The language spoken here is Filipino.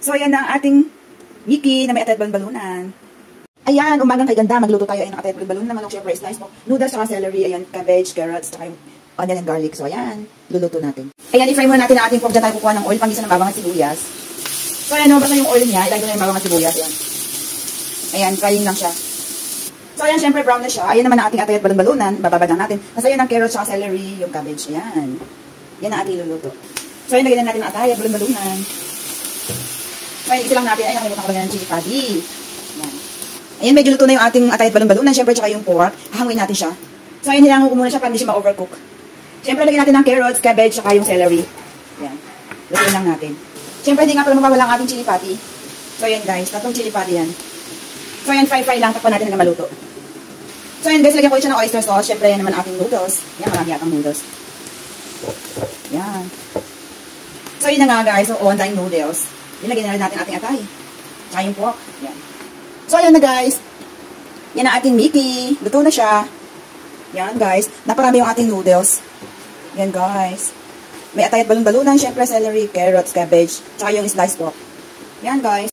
So, ayan na ang ating Mickey na may atay at balon-balunan. Ayan, umagang kay ganda. Magluto tayo. Ayan, ang atay at balon-balunan. Manok, syempre, slice mo. Noodles, saka celery. Ayan, cabbage, carrots, saka yung onion and garlic. So, ayan, luluto natin. Ayan, i-fry muna natin ang ating pork. Diyan tayo kukuha ng oil, panggisa ng bawang at sibuyas. So, ayan, basta yung oil niya. Ilagay ko na yung bawang at sibuyas. Ayan. Ayan, frying lang siya. So, ayan, syempre, brown na siya. Ayan naman ang ating atay at balon-balunan. Bababad lang natin. Tapos, ayan ang carrots, saka celery, yung cabbage. Ayan. Yan ang ating luluto. So, ayan, lagyan na natin ang atay at balon-balunan. So, ayan, isi lang natin. Ayan, nakalimutan ko lang ng chili padi. Ayan. Ayan, medyo luto na yung ating atay at balon-balunan. Syempre, tsaka yung pork. Hahanguin natin siya. So, ayan, nilango ko muna siya para hindi siya ma-overcook. Syempre, lagyan natin ng carrots, cabbage, tsaka yung celery. Ayan. Lutuin lang natin. Syempre, hindi nga pala mawawala ang ating chili padi. So, ayan guys, 3 chili padi yan. So, ayan, fry lang. Takpan natin hanggang maluto. So, ayan guys, lagyan ko siya ng oyster sauce. Syempre, yan naman ating noodles. Ayan, marami yatang noodles. Ayan. So, yun na nga guys. So, on-time noodles. Ilagyan na rin natin ating atay. Tsaka yung pork. Ayan. So, ayan na guys. Yan ang ating Mickey. Luto na siya. Yan guys. Naparami yung ating noodles. Yan guys. May atay at balon-balunan. Syempre, celery, carrots, cabbage. Tsaka yung sliced pork. Yan guys.